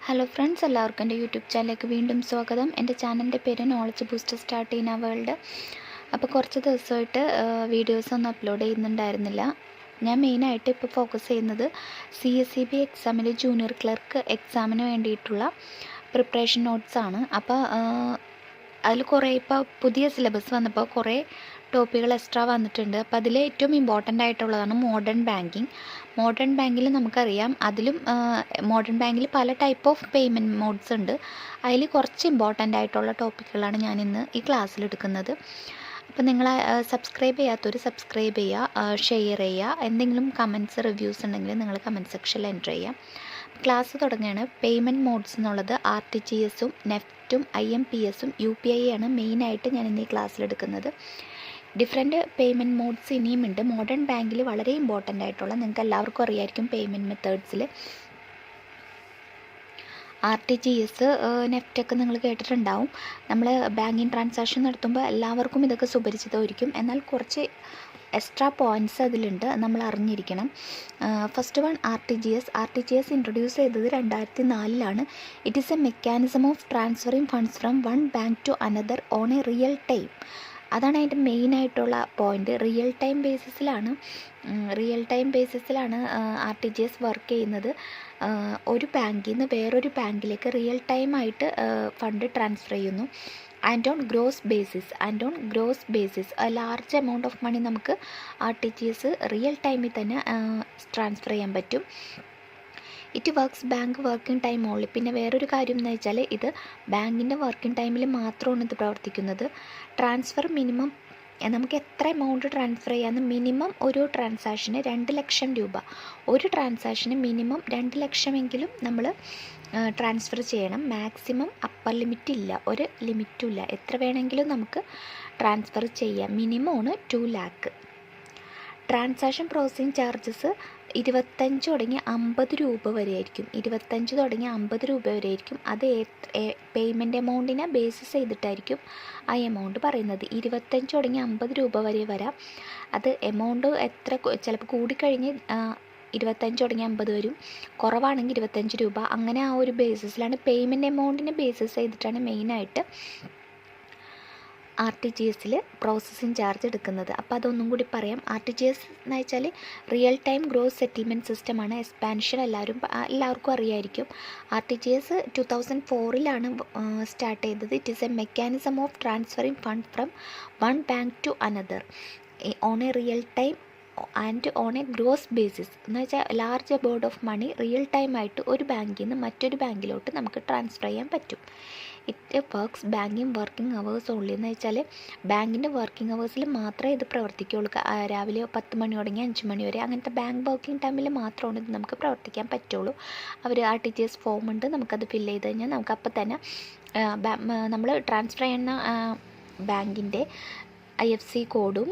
Hello friends, എല്ലാവർക്കും എൻ്റെ YouTube ചാനലിലേക്ക് വീണ്ടും സ്വാഗതം. എൻ്റെ ചാനലിൻ്റെ പേര് knowledge booster start in A world. അപ്പോൾ കുറച്ച് ദിവസമായിട്ട് വീഡിയോസൊന്നും അപ്ലോഡ് ചെയ്യുന്നുണ്ടായിരുന്നില്ല. ഞാൻ മെയിനായിട്ട് ഇപ്പോൾ ഫോക്കസ് ചെയ്യുന്നത് CSEB എക്സാമിൻ്റെ ജൂനിയർ ക്ലർക്ക് എക്സാമിന് വേണ്ടിയിട്ടുള്ള പ്രിപ്പറേഷൻ നോട്ട്സാണ്. അപ്പോൾ അതിൽ കുറേ ഇപ്പോൾ പുതിയ സിലബസ് വന്നപ്പോൾ കുറേ ടോപ്പിക്കുകൾ എക്സ്ട്രാ വന്നിട്ടുണ്ട്. അപ്പോൾ അതിൽ ഏറ്റവും ഇമ്പോർട്ടൻ്റ് ആയിട്ടുള്ളതാണ് മോഡേൺ ബാങ്കിങ്. മോഡേൺ ബാങ്കിൽ നമുക്കറിയാം, അതിലും മോഡേൺ ബാങ്കിൽ പല ടൈപ്പ് ഓഫ് പേയ്മെൻറ്റ് മോഡ്സ് ഉണ്ട്. അതിൽ കുറച്ച് ഇമ്പോർട്ടൻ്റ് ആയിട്ടുള്ള ടോപ്പിക്കുകളാണ് ഞാൻ ഇന്ന് ഈ ക്ലാസ്സിൽ എടുക്കുന്നത്. അപ്പോൾ നിങ്ങൾ സബ്സ്ക്രൈബ് ചെയ്യാത്തവർ സബ്സ്ക്രൈബ് ചെയ്യുക, ഷെയർ ചെയ്യുക. എന്തെങ്കിലും കമൻറ്റ്സ് റിവ്യൂസ് ഉണ്ടെങ്കിൽ നിങ്ങൾ കമൻറ്റ് സെക്ഷനിൽ എൻ്റർ ചെയ്യാം. ക്ലാസ് തുടങ്ങുകയാണ്. പേയ്മെൻറ്റ് മോഡ്സ് എന്നുള്ളത് RTGS-ഉം നെഫ്റ്റും IMPS-ഉം UPI ആണ് മെയിനായിട്ട് ഞാൻ ഇന്ന് ഈ ക്ലാസ്സിലെടുക്കുന്നത്. ഡിഫറെൻറ്റ് പേയ്മെൻറ്റ് മോഡ്സ് ഇനിയുമുണ്ട്. മോഡേൺ ബാങ്കിൽ വളരെ ഇമ്പോർട്ടൻ്റ് ആയിട്ടുള്ള, നിങ്ങൾക്ക് എല്ലാവർക്കും അറിയായിരിക്കും പേയ്മെൻറ്റ് മെത്തേഡ്സിൽ RTGS, നെഫ്റ്റൊക്കെ നിങ്ങൾ കേട്ടിട്ടുണ്ടാവും. നമ്മൾ ബാങ്കിങ് ട്രാൻസാക്ഷൻ നടത്തുമ്പോൾ എല്ലാവർക്കും ഇതൊക്കെ സുപരിചിതമായിരിക്കും. എന്നാൽ കുറച്ച് എക്സ്ട്രാ പോയിൻറ്റ്സ് അതിലുണ്ട്, നമ്മൾ അറിഞ്ഞിരിക്കണം. ഫസ്റ്റ് വൺ RTGS ഇൻട്രൊഡ്യൂസ് ചെയ്തത് 2004 it is a mechanism of transferring funds from one bank to another on a real time. അതാണ് അതിൻ്റെ മെയിനായിട്ടുള്ള പോയിൻ്റ്. റിയൽ ടൈം ബേസിസിലാണ് RTGS വർക്ക് ചെയ്യുന്നത്. ഒരു ബാങ്കിൽ നിന്ന് വേറൊരു ബാങ്കിലേക്ക് റിയൽ ടൈമായിട്ട് ഫണ്ട് ട്രാൻസ്ഫർ ചെയ്യുന്നു. And on gross basis a large amount of money നമുക്ക് RTGS റിയൽ ടൈമിൽ തന്നെ ട്രാൻസ്ഫർ ചെയ്യാൻ പറ്റും. It works bank working time only. പിന്നെ വേറൊരു കാര്യം എന്ന് വെച്ചാൽ, ഇത് ബാങ്കിൻ്റെ വർക്കിംഗ് ടൈമിൽ മാത്രമാണ് ഇത് പ്രവർത്തിക്കുന്നത്. ട്രാൻസ്ഫർ മിനിമം നമുക്ക് എത്ര എമൗണ്ട് ട്രാൻസ്ഫർ ചെയ്യാമെന്ന്, മിനിമം ഒരു ട്രാൻസാക്ഷന് 2 ലക്ഷം രൂപ, ഒരു ട്രാൻസാക്ഷന് മിനിമം 2 ലക്ഷമെങ്കിലും നമ്മൾ ട്രാൻസ്ഫർ ചെയ്യണം. മാക്സിമം അപ്പർ ലിമിറ്റ് ഇല്ല, ഒരു ലിമിറ്റും ഇല്ല, എത്ര വേണമെങ്കിലും നമുക്ക് ട്രാൻസ്ഫർ ചെയ്യാം. മിനിമമാണ് 2 lakh. ട്രാൻസാക്ഷൻ പ്രോസസ്സിംഗ് ചാർജസ് 25 തുടങ്ങി 50 രൂപ വരെ ആയിരിക്കും. 25 തുടങ്ങി 50 രൂപ വരെ ആയിരിക്കും. അത് പേയ്മെൻറ്റ് എമൗണ്ടിനെ ബേസിസ് ചെയ്തിട്ടായിരിക്കും ആ എമൗണ്ട് പറയുന്നത്. 25 തുടങ്ങി 50 രൂപ വരെ വരാം. അത് എമൗണ്ട് എത്ര, ചിലപ്പോൾ കൂടിക്കഴിഞ്ഞ് 25 തുടങ്ങി 50 വരും, കുറവാണെങ്കിൽ 25 രൂപ. അങ്ങനെ ആ ഒരു ബേസിസിലാണ്, പേയ്മെൻറ്റ് എമൗണ്ടിനെ ബേസിസ് ചെയ്തിട്ടാണ് മെയിനായിട്ട് RTGS-ൽ പ്രോസസ്സിംഗ് ചാർജ് എടുക്കുന്നത്. അപ്പോൾ അതൊന്നും കൂടി പറയാം. RTGS എന്ന് വെച്ചാൽ റിയൽ ടൈം ഗ്രോസ് സെറ്റിൽമെൻറ്റ് സിസ്റ്റമാണ്. എക്സ്പാൻഷൻ എല്ലാവർക്കും അറിയായിരിക്കും. RTGS 2004 സ്റ്റാർട്ട് ചെയ്തത്. It is a mechanism of transferring fund from one bank to another on a real time and on a gross basis. എന്ന് വെച്ചാൽ large amount of money real ടൈമായിട്ട് ഒരു ബാങ്കിൽ നിന്ന് മറ്റൊരു ബാങ്കിലോട്ട് നമുക്ക് ട്രാൻസ്ഫർ ചെയ്യാൻ പറ്റും. It works banking working hours only. എന്ന് വെച്ചാൽ ബാങ്കിൻ്റെ വർക്കിംഗ് അവേഴ്സിൽ മാത്രമേ ഇത് പ്രവർത്തിക്കുകയുള്ളൂ. രാവിലെ 10 മണി തുടങ്ങി 5 മണി വരെ, അങ്ങനത്തെ ബാങ്ക് വർക്കിംഗ് ടൈമിൽ മാത്രമാണ് ഇത് നമുക്ക് പ്രവർത്തിക്കാൻ പറ്റുള്ളൂ. അവർ RTGS ഫോം ഉണ്ട്, നമുക്കത് ഫില്ല് ചെയ്ത് കഴിഞ്ഞാൽ നമുക്ക് അപ്പം തന്നെ നമ്മൾ ട്രാൻസ്ഫർ ചെയ്യുന്ന ബാങ്കിൻ്റെ IFSC കോഡും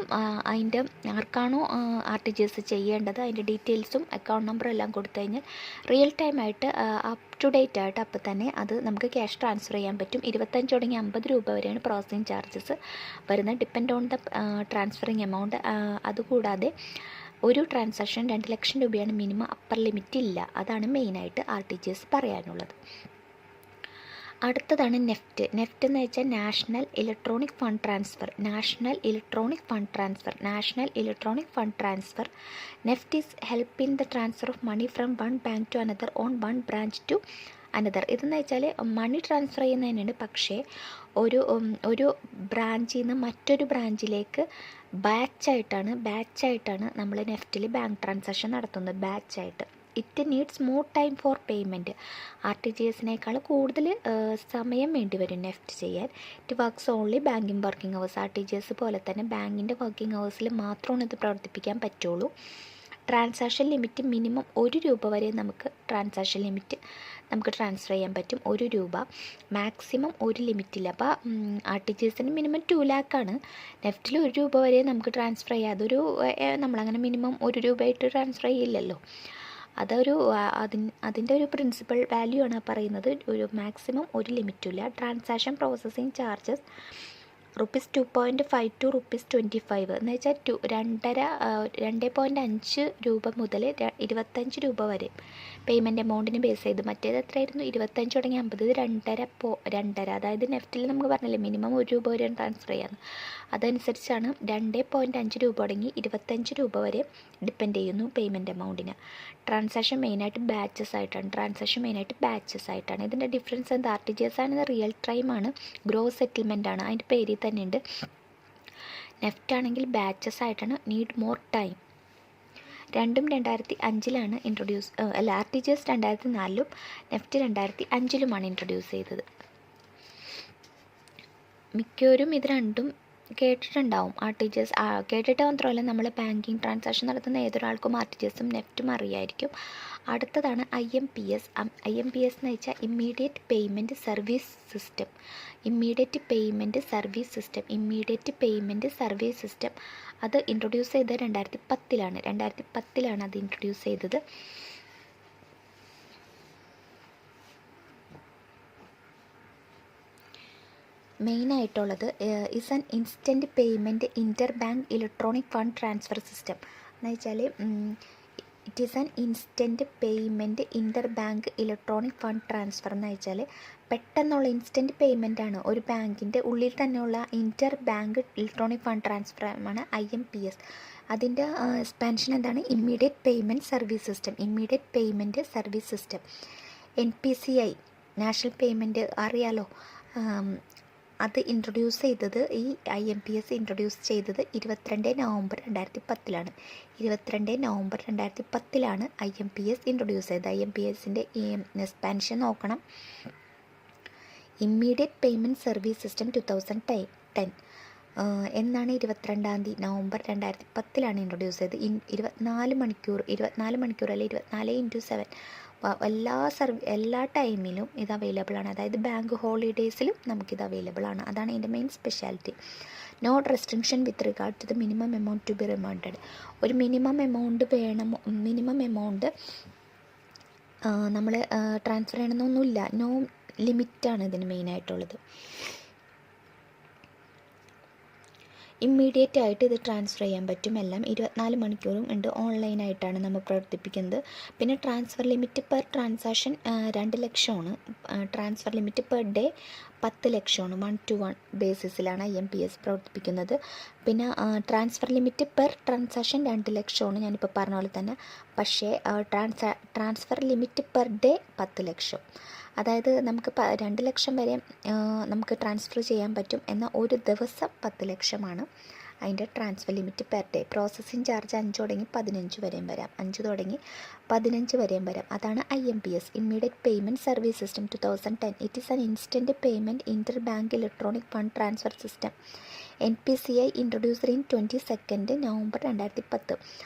അതിൻ്റെ ആർക്കാണോ RTGS ചെയ്യേണ്ടത് അതിൻ്റെ ഡീറ്റെയിൽസും അക്കൗണ്ട് നമ്പറും എല്ലാം കൊടുത്തു കഴിഞ്ഞാൽ റിയൽ ടൈമായിട്ട് അപ്പ് ടു ഡേറ്റ് ആയിട്ട് അപ്പം തന്നെ അത് നമുക്ക് ക്യാഷ് ട്രാൻസ്ഫർ ചെയ്യാൻ പറ്റും. 25 തുടങ്ങി 50 രൂപ വരെയാണ് പ്രോസസ്സിംഗ് ചാർജസ് വരുന്നത്, depend on the transferring amount. അതുകൂടാതെ ഒരു ട്രാൻസാക്ഷൻ 2 ലക്ഷം രൂപയാണ് മിനിമം, അപ്പർ ലിമിറ്റ് ഇല്ല. അതാണ് മെയിനായിട്ട് RTGS പറയാനുള്ളത്. അടുത്തതാണ് നെഫ്റ്റ് എന്ന് വെച്ചാൽ national electronic fund transfer. NEFT is help in the transfer of money from one bank to another on one branch to another. ഇതെന്ന് വെച്ചാൽ മണി ട്രാൻസ്ഫർ ചെയ്യുന്നതിനാണ്, പക്ഷേ ഒരു ബ്രാഞ്ചിൽ നിന്ന് മറ്റൊരു ബ്രാഞ്ചിലേക്ക് ബാച്ചായിട്ടാണ് നമ്മൾ നെഫ്റ്റിൽ ബാങ്ക് ട്രാൻസാക്ഷൻ നടത്തുന്നത്, ബാച്ചായിട്ട്. It needs more time for payment. RTGS-നേക്കാൾ കൂടുതൽ സമയം വേണ്ടി വരും നെഫ്റ്റ് ചെയ്യാൻ. It works only banking working hours. RTGS പോലെ തന്നെ ബാങ്കിൻ്റെ വർക്കിംഗ് അവേഴ്സിൽ മാത്രമാണ് ഇത് പ്രവർത്തിപ്പിക്കാൻ പറ്റുള്ളൂ. ട്രാൻസാക്ഷൻ ലിമിറ്റ് മിനിമം 1 രൂപ വരെ നമുക്ക് ട്രാൻസ്ഫർ ചെയ്യാൻ പറ്റും. 1 രൂപ, മാക്സിമം ഒരു ലിമിറ്റില്ല. അപ്പോൾ RTGS-ന് മിനിമം 2 lakh ആണ്. നെഫ്റ്റിൽ 1 രൂപ വരെ നമുക്ക് ട്രാൻസ്ഫർ ചെയ്യാം. അതൊരു നമ്മളങ്ങനെ മിനിമം 1 രൂപയായിട്ട് ട്രാൻസ്ഫർ ചെയ്യില്ലല്ലോ. അതിൻ്റെ ഒരു പ്രിൻസിപ്പൽ വാല്യൂ ആണ് പറയുന്നത്. ഒരു മാക്സിമം ഒരു ലിമിറ്റില്ല. ട്രാൻസാക്ഷൻ പ്രോസസ്സിംഗ് ചാർജസ് ₹2.5 to ₹25 എന്ന് വെച്ചാൽ 2.5 രൂപ മുതൽ 25 രൂപ വരെ പേയ്മെൻറ്റ് എമൗണ്ടിന് ബേസ് ചെയ്ത്. മറ്റേത് എത്രയായിരുന്നു? 25 തുടങ്ങി 50, ഇത് 2.5. അതായത് നെഫ്റ്റിൽ നമുക്ക് പറഞ്ഞില്ലേ മിനിമം ₹1 വരെ ട്രാൻസ്ഫർ ചെയ്യാമെന്ന്. അതനുസരിച്ചാണ് 2.5 രൂപ തുടങ്ങി 25 രൂപ വരെ ഡിപ്പെൻഡ് ചെയ്യുന്നു പേയ്മെൻറ്റ് എമൗണ്ടിന്. ട്രാൻസാക്ഷൻ മെയിനായിട്ട് ബാച്ചസ് ആയിട്ടാണ്. ഇതിൻ്റെ ഡിഫറൻസ് എന്താ? RTGS ആണ് റിയൽ ടൈം ആണ്, ഗ്രോസ് സെറ്റിൽമെൻ്റ് ആണ്, അതിൻ്റെ പേരിൽ തന്നെ ഉണ്ട്. നെഫ്റ്റ് ആണെങ്കിൽ ബാച്ചസ് ആയിട്ടാണ്, നീഡ് മോർ ടൈം. രണ്ടും 2005 ഇൻട്രൊഡ്യൂസ് RTGS 2004 നെഫ്റ്റ് 2005 ഇൻട്രൊഡ്യൂസ് ചെയ്തത്. മിക്കവരും ഇത് രണ്ടും കേട്ടിട്ടുണ്ടാവും. RTGS കേട്ടിട്ട് മാത്രമല്ല, നമ്മൾ ബാങ്കിങ് ട്രാൻസാക്ഷൻ നടത്തുന്ന ഏതൊരാൾക്കും RTGSും നെഫ്റ്റും അറിയായിരിക്കും. അടുത്തതാണ് IMPS. IMPS എന്ന് വെച്ചാൽ ഇമ്മീഡിയറ്റ് പേയ്മെൻറ്റ് സർവീസ് സിസ്റ്റം. അത് ഇൻട്രൊഡ്യൂസ് ചെയ്തത് 2010 അത് ഇൻട്രൊഡ്യൂസ് ചെയ്തത്. മെയിനായിട്ടുള്ളത് is an instant payment inter bank electronic fund transfer system എന്ന് വെച്ചാൽ it is an instant payment inter bank electronic fund transfer എന്ന് വെച്ചാൽ പെട്ടെന്നുള്ള ഇൻസ്റ്റൻറ്റ് പേയ്മെൻറ്റാണ്. ഒരു ബാങ്കിൻ്റെ ഉള്ളിൽ തന്നെയുള്ള ഇൻ്റർ ബാങ്ക് ഇലക്ട്രോണിക് ഫണ്ട് ട്രാൻസ്ഫറാണ് IMPS. അതിൻ്റെ എക്സ്പാൻഷൻ എന്താണ്? Immediate payment service system. NPCI national payment അറിയാലോ. അത് ഇൻട്രൊഡ്യൂസ് ചെയ്തത് IMPS ഇൻട്രൊഡ്യൂസ് ചെയ്തത് 22 നവംബർ 2010 IMPS ഇൻട്രൊഡ്യൂസ് ചെയ്തത്. IMPSൻ്റെ എക്സ്പാൻഷൻ നോക്കണം. ഇമ്മീഡിയറ്റ് പേയ്മെൻറ്റ് സർവീസ് സിസ്റ്റം 2010 എന്നാണ് 22 നവംബർ 2010 ഇൻട്രൊഡ്യൂസ് ചെയ്തത്. 24 മണിക്കൂർ അല്ലെ 24x7 എല്ലാ ടൈമിലും ഇത് അവൈലബിൾ ആണ്. അതായത് ബാങ്ക് ഹോളിഡേയ്സിലും നമുക്കിത് അവൈലബിൾ ആണ്. അതാണ് ഇതിൻ്റെ main speciality. No restriction with regard to the minimum amount to be reminded. ഒരു മിനിമം എമൗണ്ട് നമ്മൾ ട്രാൻസ്ഫർ ചെയ്യണമെന്നൊന്നുമില്ല. നോ ലിമിറ്റാണ് ഇതിന് മെയിനായിട്ടുള്ളത്. ഇമ്മീഡിയറ്റ് ആയിട്ട് ഇത് ട്രാൻസ്ഫർ ചെയ്യാൻ പറ്റും. എല്ലാം 24 മണിക്കൂറും ഉണ്ട്. ഓൺലൈനായിട്ടാണ് നമ്മൾ പ്രവർത്തിപ്പിക്കുന്നത്. പിന്നെ ട്രാൻസ്ഫർ ലിമിറ്റ് പെർ ട്രാൻസാക്ഷൻ 2 ലക്ഷമാണ്. ട്രാൻസ്ഫർ ലിമിറ്റ് പെർ ഡേ 10 ലക്ഷമാണ്. 1-to-1 ബേസിസിലാണ് IMPS പ്രവർത്തിപ്പിക്കുന്നത്. പിന്നെ ട്രാൻസ്ഫർ ലിമിറ്റ് പെർ ട്രാൻസാക്ഷൻ 2 ലക്ഷമാണ്, ഞാനിപ്പോൾ പറഞ്ഞ പോലെ തന്നെ. പക്ഷേ ട്രാൻസ്ഫർ ലിമിറ്റ് പെർ ഡേ 10 ലക്ഷം. അതായത് നമുക്ക് 2 ലക്ഷം വരെ നമുക്ക് ട്രാൻസ്ഫർ ചെയ്യാൻ പറ്റും. എന്നാൽ ഒരു ദിവസം 10 ലക്ഷമാണ് അതിൻ്റെ transfer limit per day. Processing charge 5 തുടങ്ങി 15 വരെയും വരാം. 5 തുടങ്ങി 15 വരെയും വരാം. അതാണ് IMPS immediate payment service system 2010. It is an instant payment inter bank electronic fund transfer system. NPCI introducer in 22 November 2010.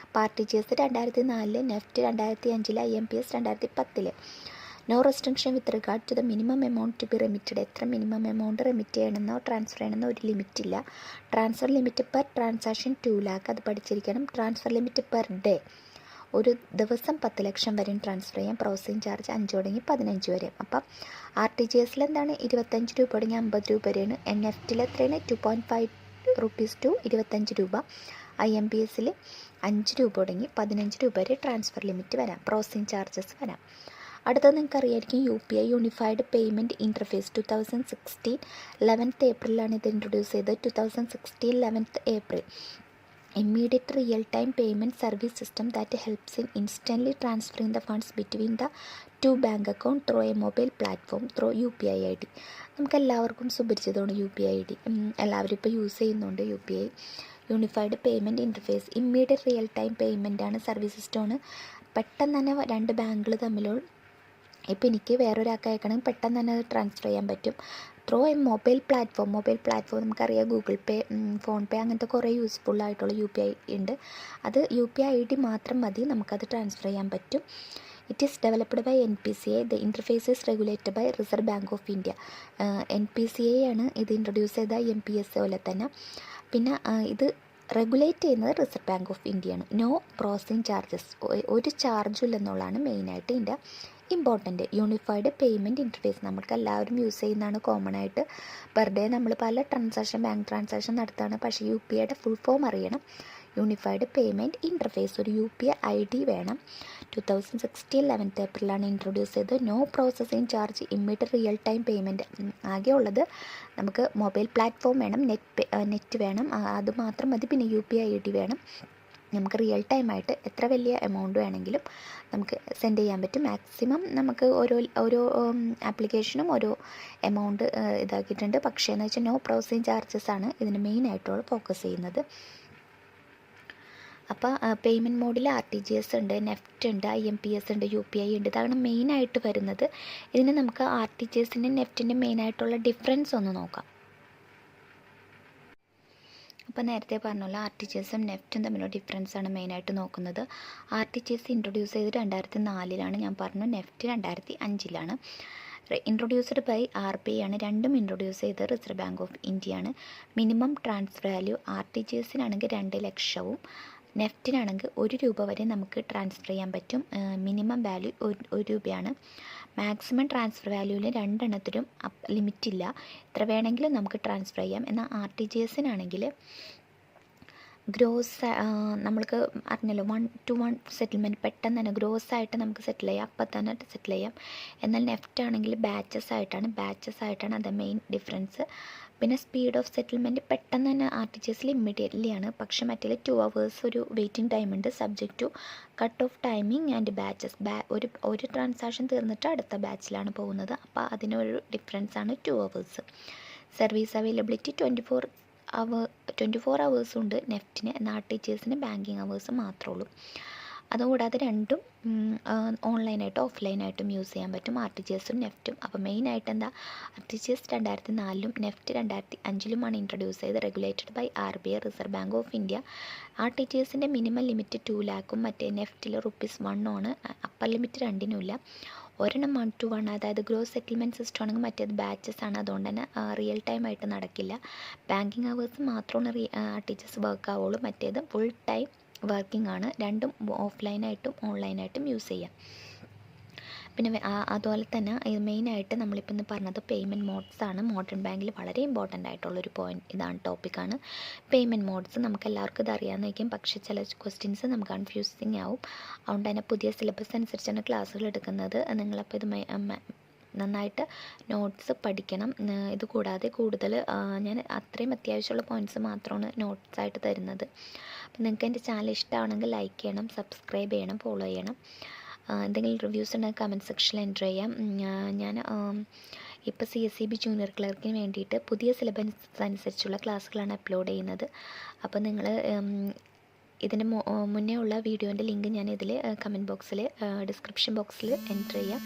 RTGS 2004, NEFT 2005, IMPS 2010. No restriction with regard to the minimum amount to be remitted. എത്ര minimum amount remit ചെയ്യണമെന്നോ transfer ചെയ്യണമെന്നോ ഒരു ലിമിറ്റില്ല. Transfer limit per transaction 2 lakh, അത് പഠിച്ചിരിക്കണം. Transfer limit per day, ഒരു ദിവസം 10 ലക്ഷം വരെയും ട്രാൻസ്ഫർ ചെയ്യാം. പ്രോസസ്സിംഗ് ചാർജ് 5 തുടങ്ങി 15 വരെ. അപ്പം RTGSൽ എന്താണ് 25 രൂപ തുടങ്ങി 50 രൂപ വരെയാണ്. NEFTൽ എത്രയാണ്? 2.5 to 25 രൂപ. IMPSൽ 5 രൂപ തുടങ്ങി 15 രൂപ വരെ ട്രാൻസ്ഫർ ലിമിറ്റ് വരാം. പ്രോസസ്സിംഗ് ചാർജസ് വരാം. അടുത്തത് നിങ്ങൾക്ക് അറിയായിരിക്കും UPI unified payment interface. 2016 11th ഏപ്രിലാണ് ഇത് ഇൻട്രൊഡ്യൂസ് ചെയ്തത്. 2016 11th April. Immediate real time payment service system that helps in instantly transferring the funds between the 2 bank account through A mobile platform through UPI ID. നമുക്ക് എല്ലാവർക്കും സുപരിചിതമാണ് UPI ID. എല്ലാവരും ഇപ്പോൾ use ചെയ്യുന്നുണ്ട് UPI unified payment interface. Immediate real time പേയ്മെൻറ്റാണ്, service സിസ്റ്റമാണ്. പെട്ടെന്ന് തന്നെ 2 ബാങ്കുകൾ തമ്മിലുള്ള, ഇപ്പോൾ എനിക്ക് വേറൊരാൾക്ക് അയക്കണമെങ്കിൽ പെട്ടെന്ന് തന്നെ അത് ട്രാൻസ്ഫർ ചെയ്യാൻ പറ്റും. ത്രൂ എ മൊബൈൽ പ്ലാറ്റ്ഫോം നമുക്കറിയാം, ഗൂഗിൾ പേ, ഫോൺ പേ, അങ്ങനത്തെ കുറേ യൂസ്ഫുൾ ആയിട്ടുള്ള UPI ഉണ്ട്. അത് UPI ID മാത്രം മതി, നമുക്കത് ട്രാൻസ്ഫർ ചെയ്യാൻ പറ്റും. It is developed by NPCI. The interface is regulated by Reserve bank of India. NPCI ആണ് ഇത് ഇൻട്രൊഡ്യൂസ് ചെയ്ത IMPS പോലെ തന്നെ. പിന്നെ ഇത് റെഗുലേറ്റ് ചെയ്യുന്നത് റിസർവ് ബാങ്ക് ഓഫ് ഇന്ത്യയാണ്. നോ പ്രോസസ്സിംഗ് ചാർജസ്, ഒരു ചാർജും ഇല്ലെന്നുള്ളതാണ് മെയിനായിട്ട് ഇതിൻ്റെ ഇമ്പോർട്ടൻ്റ്. യൂണിഫൈഡ് പേയ്മെൻറ്റ് ഇൻ്റർഫേസ് നമുക്ക് എല്ലാവരും യൂസ് ചെയ്യുന്നതാണ് കോമൺ ആയിട്ട്. പെർ ഡേ നമ്മൾ പല ബാങ്ക് ട്രാൻസാക്ഷൻ നടത്തുകയാണ്. പക്ഷേ UPIയുടെ ഫുൾ ഫോം അറിയണം. യൂണിഫൈഡ് പേയ്മെൻറ്റ് ഇൻ്റർഫേസ്, ഒരു UPI ID വേണം. 2016 11th ഏപ്രിലാണ് ഇൻട്രൊഡ്യൂസ് ചെയ്ത്. No processing charge, immediate real time payment. ആകെ ഉള്ളത് നമുക്ക് മൊബൈൽ പ്ലാറ്റ്ഫോം വേണം, നെറ്റ് വേണം, അതുമാത്രം മതി. പിന്നെ UPI ID വേണം. നമുക്ക് റിയൽ ടൈമായിട്ട് എത്ര വലിയ എമൗണ്ട് വേണമെങ്കിലും നമുക്ക് സെൻഡ് ചെയ്യാൻ പറ്റും. മാക്സിമം നമുക്ക് ഓരോ ആപ്ലിക്കേഷനും ഓരോ എമൗണ്ട് ഇതാക്കിയിട്ടുണ്ട്. പക്ഷേ എന്ന് വെച്ചാൽ നോ പ്രോസസ്സിങ് ചാർജസ് ആണ് ഇതിന് മെയിനായിട്ടുള്ള ഫോക്കസ് ചെയ്യുന്നത്. അപ്പോൾ പേയ്മെൻറ്റ് മോഡിൽ RTGS ഉണ്ട്, നെഫ്റ്റ് ഉണ്ട്, IMPS ഉണ്ട്, UPI ഉണ്ട്. ഇതാണ് മെയിനായിട്ട് വരുന്നത്. ഇതിന് നമുക്ക് RTGSൻ്റെ നെഫ്റ്റിൻ്റെ മെയിനായിട്ടുള്ള ഡിഫറൻസ് ഒന്ന് നോക്കാം. അപ്പോൾ നേരത്തെ പറഞ്ഞല്ലോ RTGSും നെഫ്റ്റും തമ്മിലുള്ള ഡിഫറൻസാണ് മെയിനായിട്ട് നോക്കുന്നത്. RTGS ഇൻട്രൊഡ്യൂസ് ചെയ്ത് 2004 ഞാൻ പറഞ്ഞു. നെഫ്റ്റ് 2005 ഇൻട്രൊഡ്യൂസ്ഡ് ബൈ RBI ആണ്. രണ്ടും ഇൻട്രൊഡ്യൂസ് ചെയ്ത് റിസർവ് ബാങ്ക് ഓഫ് ഇന്ത്യ ആണ്. മിനിമം ട്രാൻസ്ഫർ വാല്യൂ RTGSനാണെങ്കിൽ 2 ലക്ഷവും നെഫ്റ്റിനാണെങ്കിൽ 1 രൂപ വരെ നമുക്ക് ട്രാൻസ്ഫർ ചെയ്യാൻ പറ്റും. മിനിമം വാല്യൂ 1 രൂപയാണ്. മാക്സിമം ട്രാൻസ്ഫർ വാല്യൂവിൽ രണ്ടെണ്ണത്തിലും ലിമിറ്റില്ല, എത്ര വേണമെങ്കിലും നമുക്ക് ട്രാൻസ്ഫർ ചെയ്യാം. എന്നാൽ RTGSനാണെങ്കിൽ ഗ്രോസ് നമ്മൾക്ക് അറിഞ്ഞല്ലോ 1-to-1 സെറ്റിൽമെൻറ്റ് പെട്ടെന്ന് തന്നെ ഗ്രോസ് ആയിട്ട് നമുക്ക് സെറ്റിൽ ചെയ്യാം, അപ്പം തന്നെ സെറ്റിൽ ചെയ്യാം. എന്നാൽ നെഫ്റ്റ് ആണെങ്കിൽ ബാച്ചസ് ആയിട്ടാണ് അത് മെയിൻ ഡിഫറൻസ്. പിന്നെ സ്പീഡ് ഓഫ് സെറ്റിൽമെൻറ്റ് പെട്ടെന്ന് തന്നെ RTGSൽ ഇമ്മീഡിയറ്റ്ലി ആണ്. പക്ഷേ മറ്റേ 2 hours ഒരു വെയിറ്റിംഗ് ടൈം ഉണ്ട്, subject to cut off timing and batches. ഒരു ട്രാൻസാക്ഷൻ തീർന്നിട്ട് അടുത്ത ബാച്ചിലാണ് പോകുന്നത്. അപ്പോൾ അതിനൊരു ഡിഫറൻസാണ് 2 hours. സർവീസ് അവൈലബിലിറ്റി 24 hours ഉണ്ട് നെഫ്റ്റിന്. എന്നാൽ RTGSന് ബാങ്കിങ് അവേഴ്സ് മാത്രമേ ഉള്ളൂ. അതുകൂടാതെ രണ്ടും ഓൺലൈനായിട്ടും ഓഫ്ലൈനായിട്ടും യൂസ് ചെയ്യാൻ പറ്റും, RTGSും നെഫ്റ്റും. അപ്പോൾ മെയിനായിട്ട് എന്താ, RTGS 2004 നെഫ്റ്റ് 2005 ഇൻട്രൊഡ്യൂസ് ചെയ്ത്, regulated by RBI reserve bank of India. RTGSൻ്റെ മിനിമം ലിമിറ്റ് 2 lakhും മറ്റേ നെഫ്റ്റിൽ ₹1 ആണ്. അപ്പർ ലിമിറ്റ് രണ്ടിനുമില്ല. ഒരെണ്ണം 1-to-1, അതായത് ഗ്രോസ് സെറ്റിൽമെൻറ്റ് സിസ്റ്റം ആണെങ്കിൽ മറ്റേത് ബാച്ചസ് ആണ്. അതുകൊണ്ട് തന്നെ റിയൽ ടൈം ആയിട്ട് നടക്കില്ല. ബാങ്കിങ് അവേഴ്സ് മാത്രമാണ് RTGS വർക്ക് ആവുള്ളൂ. മറ്റേത് ഫുൾ ടൈം വർക്കിംഗ് ആണ്. രണ്ടും ഓഫ്ലൈനായിട്ടും ഓൺലൈനായിട്ടും യൂസ് ചെയ്യാം. പിന്നെ അതുപോലെ തന്നെ ഇത് മെയിനായിട്ട് നമ്മളിപ്പോൾ ഇന്ന് പറഞ്ഞത് പേയ്മെൻറ്റ് മോഡ്സ് ആണ്. മോഡേൺ ബാങ്കിൽ വളരെ ഇമ്പോർട്ടൻ്റ് ആയിട്ടുള്ളൊരു ടോപ്പിക്കാണ് പേയ്മെൻറ്റ് മോഡ്സ്. നമുക്ക് എല്ലാവർക്കും ഇത് അറിയാമെന്നിരിക്കും, പക്ഷേ ചില ക്വസ്റ്റ്യൻസ് നമുക്ക് കൺഫ്യൂസിങ് ആവും. അതുകൊണ്ട് തന്നെ പുതിയ സിലബസ് അനുസരിച്ചാണ് ക്ലാസ്സുകൾ എടുക്കുന്നത്. നിങ്ങളപ്പോൾ ഇത് നന്നായിട്ട് നോട്ട്സ് പഠിക്കണം. ഇത് കൂടാതെ കൂടുതൽ ഞാൻ അത്രയും അത്യാവശ്യമുള്ള പോയിൻറ്റ്സ് മാത്രമാണ് നോട്ട്സായിട്ട് തരുന്നത്. അപ്പം നിങ്ങൾക്ക് എൻ്റെ ചാനൽ ഇഷ്ടമാണെങ്കിൽ ലൈക്ക് ചെയ്യണം, സബ്സ്ക്രൈബ് ചെയ്യണം, ഫോളോ ചെയ്യണം. എന്തെങ്കിലും റിവ്യൂസ് ഉണ്ടെങ്കിൽ കമൻറ്റ് സെക്ഷനിൽ എൻ്റർ ചെയ്യാം. ഞാൻ ഇപ്പോൾ CSEB ജൂനിയർ ക്ലർക്കിന് വേണ്ടിയിട്ട് പുതിയ സിലബസ് അനുസരിച്ചുള്ള ക്ലാസ്സുകളാണ് അപ്ലോഡ് ചെയ്യുന്നത്. അപ്പോൾ നിങ്ങൾ ഇതിന് മുന്നേ ഉള്ള വീഡിയോൻ്റെ ലിങ്ക് ഞാൻ ഇതിൽ കമൻറ്റ് ബോക്സിൽ ഡിസ്ക്രിപ്ഷൻ ബോക്സിൽ എൻ്റർ ചെയ്യാം.